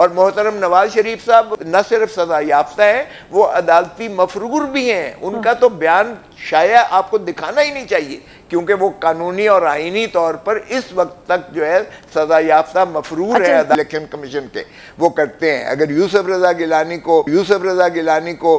اور محترم نواز شریف صاحب نہ صرف سزا یافتہ ہیں، وہ عدالتی مفرور بھی ہیں. ان کا تو بیان شائع آپ کو دکھانا ہی نہیں چاہیے، کیونکہ وہ قانونی اور آئینی طور پر اس وقت تک جو ہے سزا یافتہ مفرور ہے الیکشن کمیشن کے. وہ کرتے ہیں. اگر یوسف رضا گیلانی کو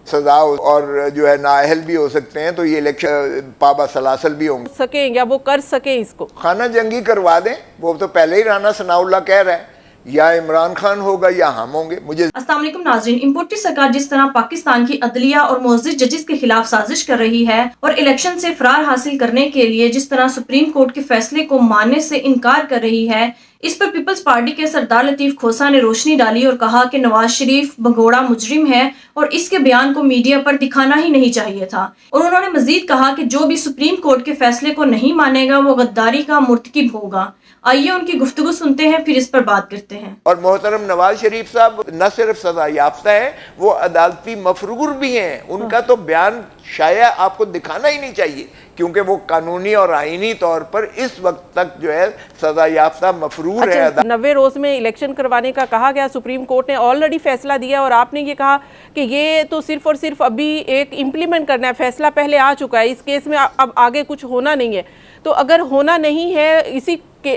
سزا اور جو ہے نااہل بھی ہو سکتے ہیں، تو یہ الیکشن پابا سلاسل بھی ہوں سکیں یا وہ کر سکیں اس کو خانہ جنگی کروا دیں. وہ تو پہلے ہی رانا ثناء اللہ کہہ رہا ہے یا عمران خان ہوگا یا ہم ہوں گے. السلام علیکم ناظرین. امپورٹی سرکار جس طرح پاکستان کی عدلیہ اور معزز ججز کے خلاف سازش کر رہی ہے اور الیکشن سے فرار حاصل کرنے کے لیے جس طرح سپریم کورٹ کے فیصلے کو ماننے سے انکار کر رہی ہے، اس پر پیپلز پارٹی کے سردار لطیف کھوسہ نے روشنی ڈالی اور کہا کہ نواز شریف بھگوڑا مجرم ہے اور اس کے بیان کو میڈیا پر دکھانا ہی نہیں چاہیے تھا. اور انہوں نے مزید کہا کہ جو بھی سپریم کورٹ کے فیصلے کو نہیں مانے گا وہ غداری کا مرتکب ہوگا. آئیے ان کی گفتگو سنتے ہیں، پھر اس پر بات کرتے ہیں. اور محترم نواز شریف صاحب نہ صرف سزا یافتہ ہیں، وہ عدالتی مفرور بھی ہیں. ان کا تو بیان شائع آپ کو دکھانا ہی نہیں چاہیے، کیونکہ وہ قانونی اور آئینی طور پر اس وقت تک جو ہے سزا یافتہ مفرور ہے. 90 روز میں الیکشن کروانے کا کہا گیا، سپریم کورٹ نے آلریڈی فیصلہ دیا اور آپ نے یہ کہا کہ یہ تو صرف اور صرف ابھی ایک امپلیمنٹ کرنا ہے، فیصلہ پہلے آ چکا ہے، اس کیس میں اب آگے کچھ ہونا نہیں ہے. تو اگر ہونا نہیں ہے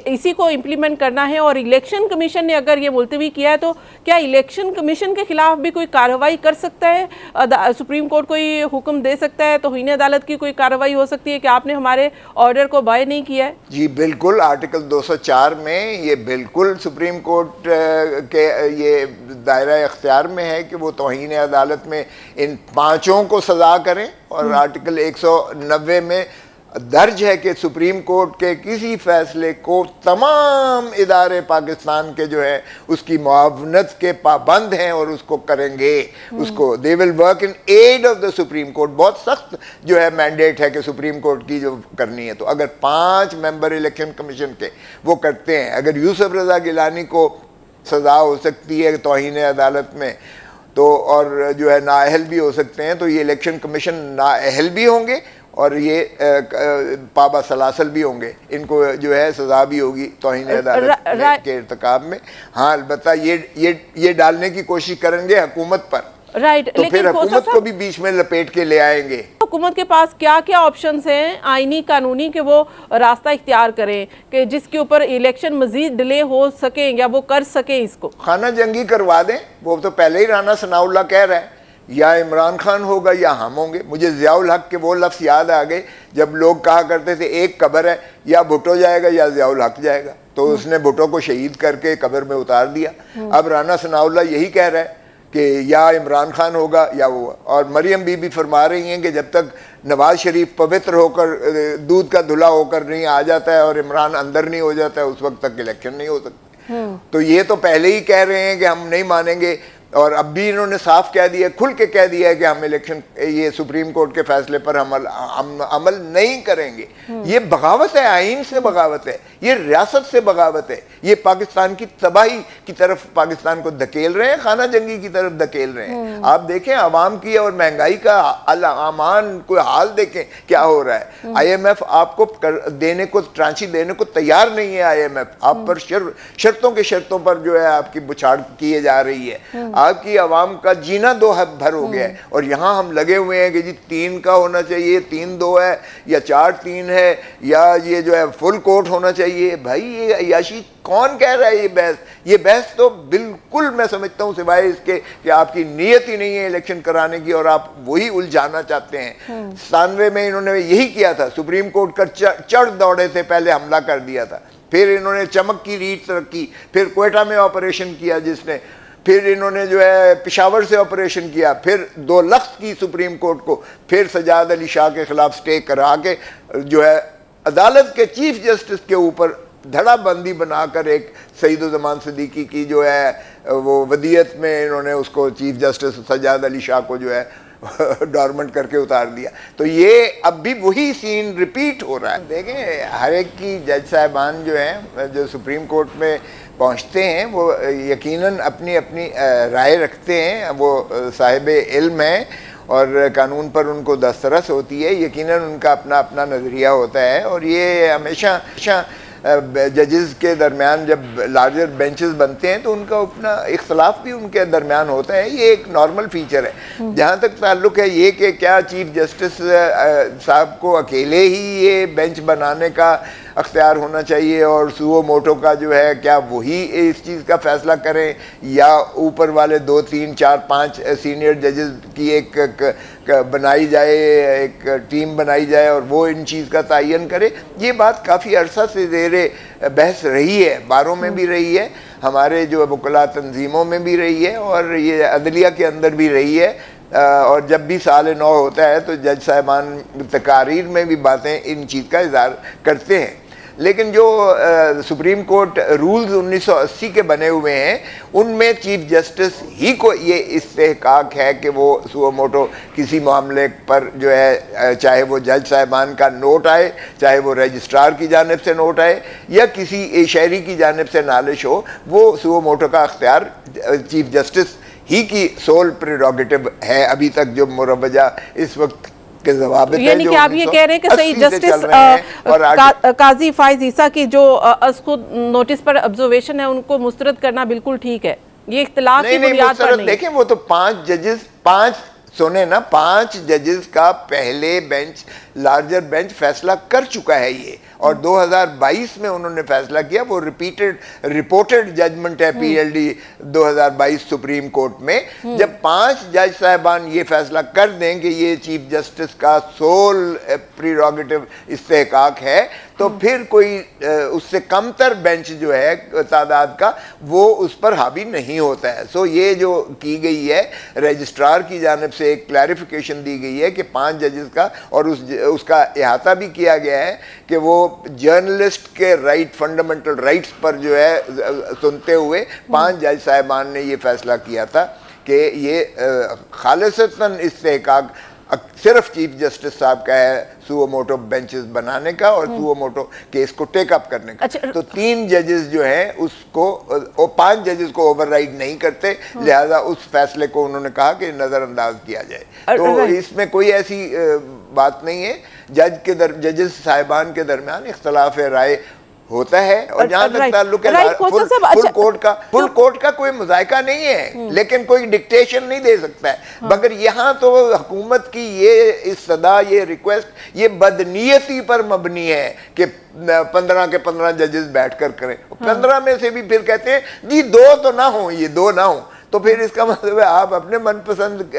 اسی کو امپلیمنٹ کرنا ہے اور الیکشن کمیشن نے اگر یہ ملتوی کیا ہے، تو کیا الیکشن کمیشن کے خلاف بھی کوئی کارروائی کر سکتا ہے؟ سپریم کورٹ کوئی حکم دے سکتا ہے؟ توہین عدالت کی کوئی کارروائی ہو سکتی ہے کہ آپ نے ہمارے آرڈر کو بائے نہیں کیا ہے؟ جی بالکل، آرٹیکل 204 میں یہ بالکل سپریم کورٹ کے یہ دائرہ اختیار میں ہے کہ وہ توہین عدالت میں ان 5 کو سزا کریں. اور آرٹیکل 190 میں درج ہے کہ سپریم کورٹ کے کسی فیصلے کو تمام ادارے پاکستان کے جو ہے اس کی معاونت کے پابند ہیں اور اس کو کریں گے. اس کو they will work in aid of the Supreme Court. بہت سخت جو ہے مینڈیٹ ہے کہ سپریم کورٹ کی جو کرنی ہے. تو اگر 5 ممبر الیکشن کمیشن کے وہ کرتے ہیں، اگر یوسف رضا گیلانی کو سزا ہو سکتی ہے توہین عدالت میں، تو اور جو ہے نااہل بھی ہو سکتے ہیں، تو یہ الیکشن کمیشن نااہل بھی ہوں گے اور یہ پابا سلاسل بھی ہوں گے. ان کو جو ہے سزا بھی ہوگی توہین عدالت کے ارتکاب میں. ہاں البتہ یہ ڈالنے کی کوشش کریں گے حکومت پر، تو پھر حکومت کو بھی بیچ میں لپیٹ کے لے آئیں گے. حکومت کے پاس کیا کیا آپشنز ہیں آئینی قانونی کہ وہ راستہ اختیار کریں کہ جس کے اوپر الیکشن مزید ڈیلے ہو سکیں یا وہ کر سکیں اس کو؟ خانہ جنگی کروا دیں. وہ تو پہلے ہی رانا ثناء اللہ کہہ رہا ہے یا عمران خان ہوگا یا ہم ہوں گے. مجھے ضیاء الحق کے وہ لفظ یاد آ گئے جب لوگ کہا کرتے تھے ایک قبر ہے، یا بھٹو جائے گا یا ضیاء الحق جائے گا. تو اس نے بھٹو کو شہید کر کے قبر میں اتار دیا. اب رانا ثناء اللہ یہی کہہ رہا ہے کہ یا عمران خان ہوگا یا وہ. اور مریم بی بی فرما رہی ہیں کہ جب تک نواز شریف پوتر ہو کر دودھ کا دھلا ہو کر نہیں آ جاتا ہے اور عمران اندر نہیں ہو جاتا ہے، اس وقت تک الیکشن نہیں ہو سکتی. تو یہ تو پہلے ہی کہہ رہے ہیں کہ ہم نہیں مانیں گے، اور اب بھی انہوں نے صاف کہہ دیا، کھل کے کہہ دیا ہے کہ ہم الیکشن یہ سپریم کورٹ کے فیصلے پر عمل نہیں کریں گے. یہ بغاوت ہے، آئین سے بغاوت ہے، یہ ریاست سے بغاوت ہے. یہ پاکستان کی تباہی کی طرف پاکستان کو دھکیل رہے ہیں، خانہ جنگی کی طرف دھکیل رہے ہیں. آپ دیکھیں عوام کی اور مہنگائی کا الامان کوئی حال دیکھیں کیا ہو رہا ہے. آئی ایم ایف آپ کو دینے کو ٹرانچی دینے کو تیار نہیں ہے. آئی ایم ایف آپ پر شرطوں پر جو ہے آپ کی بچھاڑ کیے جا رہی ہے. آپ کی عوام کا جینا دو بھر ہو گیا ہے، اور یہاں ہم لگے ہوئے ہیں کہ جی 3 کا ہونا چاہیے، 3-2 ہے یا 4-3 ہے، یا یہ جو ہے فل کورٹ ہونا چاہیے. بھائی یہ عیاشی کون کہہ رہا ہے؟ یہ بحث تو بالکل میں سمجھتا ہوں سوائے اس کے کہ آپ کی نیت ہی نہیں ہے الیکشن کرانے کی اور آپ وہی الجھانا چاہتے ہیں. 97 میں انہوں نے یہی کیا تھا، سپریم کورٹ کا چڑھ دوڑے تھے، پہلے حملہ کر دیا تھا، پھر انہوں نے چمک کی ریٹ رکھی، پھر کوئٹہ میں آپریشن کیا جس نے، پھر انہوں نے جو ہے پشاور سے آپریشن کیا، پھر 2 لخت کی سپریم کورٹ کو، پھر سجاد علی شاہ کے خلاف سٹے کرا کے جو ہے عدالت کے چیف جسٹس کے اوپر دھڑا بندی بنا کر ایک سعید الزمان صدیقی کی جو ہے وہ ودیت میں انہوں نے اس کو چیف جسٹس سجاد علی شاہ کو جو ہے ڈارمنٹ کر کے اتار دیا. تو یہ اب بھی وہی سین ریپیٹ ہو رہا ہے. دیکھیں ہر ایک کی جج صاحبان جو ہیں جو سپریم کورٹ میں پہنچتے ہیں وہ یقیناً اپنی رائے رکھتے ہیں، وہ صاحب علم ہیں اور قانون پر ان کو دسترس ہوتی ہے. یقیناً ان کا اپنا نظریہ ہوتا ہے، اور یہ ہمیشہ ججز کے درمیان جب لارجر بینچز بنتے ہیں تو ان کا اپنا اختلاف بھی ان کے درمیان ہوتا ہے، یہ ایک نارمل فیچر ہے۔ جہاں تک تعلق ہے یہ کہ کیا چیف جسٹس صاحب کو اکیلے ہی یہ بینچ بنانے کا اختیار ہونا چاہیے اور سوو موٹو کا جو ہے کیا وہی اس چیز کا فیصلہ کریں، یا اوپر والے 2 3 4 5 سینئر ججز کی ایک بنائی جائے، ایک ٹیم بنائی جائے اور وہ ان چیز کا تعین کرے۔ یہ بات کافی عرصہ سے زیر بحث رہی ہے، باروں میں بھی رہی ہے، ہمارے جو وکلاء تنظیموں میں بھی رہی ہے، اور یہ عدلیہ کے اندر بھی رہی ہے، اور جب بھی سال نو ہوتا ہے تو جج صاحبان تقاریر میں بھی باتیں ان چیز کا اظہار کرتے ہیں۔ لیکن جو سپریم کورٹ رولز 1980 کے بنے ہوئے ہیں ان میں چیف جسٹس ہی کو یہ استحقاق ہے کہ وہ سوو موٹو کسی معاملے پر جو ہے، چاہے وہ جج صاحبان کا نوٹ آئے، چاہے وہ رجسٹرار کی جانب سے نوٹ آئے یا کسی شہری کی جانب سے نالش ہو، وہ سوو موٹو کا اختیار چیف جسٹس ہی کی سول پریروگیٹو ہے ابھی تک جو مروجہ اس وقت کے ضوابط ہیں۔ یعنی کہ آپ یہ کہہ رہے ہیں کہ صحیح جسٹس قاضی فائز عیسیٰ کی جو از خود نوٹس پر آبزرویشن ہے ان کو مسترد کرنا بالکل ٹھیک ہے، یہ اختلاف کی بنیاد پر نہیں۔ دیکھیں وہ تو 5 ججز، 5 ججز کا پہلے بینچ، لارجر بینچ فیصلہ کر چکا ہے یہ، اور 2022 میں انہوں نے فیصلہ کیا، وہ رپورٹڈ ججمنٹ ہے P L D 2022 supreme court میں۔ جب 5 جج صاحبان یہ فیصلہ کر دیں کہ یہ چیف جسٹس کا سول پریروگیٹو استحقاق ہے تو پھر کوئی اس سے کم تر بینچ جو ہے تعداد کا وہ اس پر حاوی نہیں ہوتا ہے۔ سو یہ جو کی گئی ہے رجسٹرار کی جانب سے ایک کلیریفیکیشن دی گئی ہے کہ 5 ججز کا، اور اس کا احاطہ بھی کیا گیا ہے کہ وہ جرنلسٹ کے رائٹ، فنڈامنٹل رائٹس پر جو ہے سنتے ہوئے 5 جج صاحبان نے یہ فیصلہ کیا تھا کہ یہ خالصتاً استحقاق صرف چیف جسٹس صاحب کا ہے سوو موٹو بینچز بنانے کا اور سوو موٹو کیس کو ٹیک اپ کرنے کا۔ تو 3 ججز جو ہیں اس کو، 5 ججز کو اوور رائڈ نہیں کرتے، لہذا اس فیصلے کو انہوں نے کہا کہ نظر انداز کیا جائے۔ تو اس میں کوئی ایسی بات نہیں ہے، ججز صاحبان کے درمیان اختلاف رائے ہوتا ہے، اور جہاں تک تعلق ہے فل کورٹ کا کوئی مذائقہ نہیں ہے، لیکن کوئی ڈکٹیشن نہیں دے سکتا ہے۔ مگر یہاں تو حکومت کی یہ استدعا، یہ ریکویسٹ، یہ بدنیتی پر مبنی ہے کہ 15 کے 15 ججز بیٹھ کر کریں، 15 میں سے بھی پھر کہتے ہیں جی 2 تو نہ ہوں، یہ 2 نہ ہوں، تو پھر اس کا مطلب ہے آپ اپنے من پسند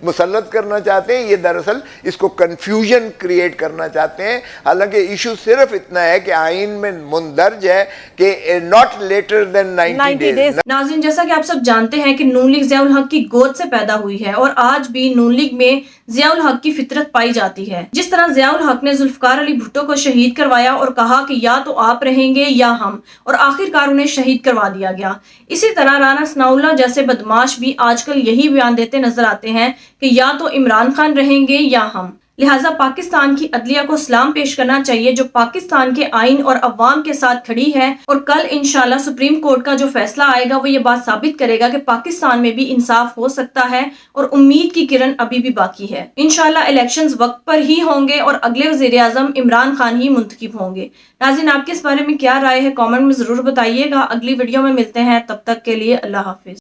مسلط کرنا چاہتے ہیں۔ یہ دراصل اس کو کنفیوژن کریٹ کرنا چاہتے ہیں، حالانکہ ایشو صرف اتنا ہے کہ آئین میں مندرج ہے کہ ناٹ لیٹر دین 90 ڈیز۔ ناظرین، جیسا کہ آپ سب جانتے ہیں کہ نون لیگ ضیاء الحق کی گود سے پیدا ہوئی ہے، اور آج بھی نون لیگ میں ضیاء الحق کی فطرت پائی جاتی ہے۔ جس طرح ضیاء الحق نے ذوالفقار علی بھٹو کو شہید کروایا اور کہا کہ یا تو آپ رہیں گے یا ہم، اور آخرکار انہیں شہید کروا دیا گیا، اسی طرح رانا ثناء اللہ جیسے بدماش بھی آج کل یہی بیان دیتے نظر آتے ہیں کہ یا تو عمران خان رہیں گے یا ہم۔ لہٰذا پاکستان کی عدلیہ کو سلام پیش کرنا چاہیے جو پاکستان کے آئین اور عوام کے ساتھ کھڑی ہے، اور کل انشاءاللہ سپریم کورٹ کا جو فیصلہ آئے گا وہ یہ بات ثابت کرے گا کہ پاکستان میں بھی انصاف ہو سکتا ہے، اور امید کی کرن ابھی بھی باقی ہے۔ انشاءاللہ الیکشنز وقت پر ہی ہوں گے اور اگلے وزیر اعظم عمران خان ہی منتخب ہوں گے۔ ناظرین، آپ کے اس بارے میں کیا رائے ہے کامنٹ میں ضرور بتائیے گا۔ اگلی ویڈیو میں ملتے ہیں، تب تک کے لیے اللہ حافظ۔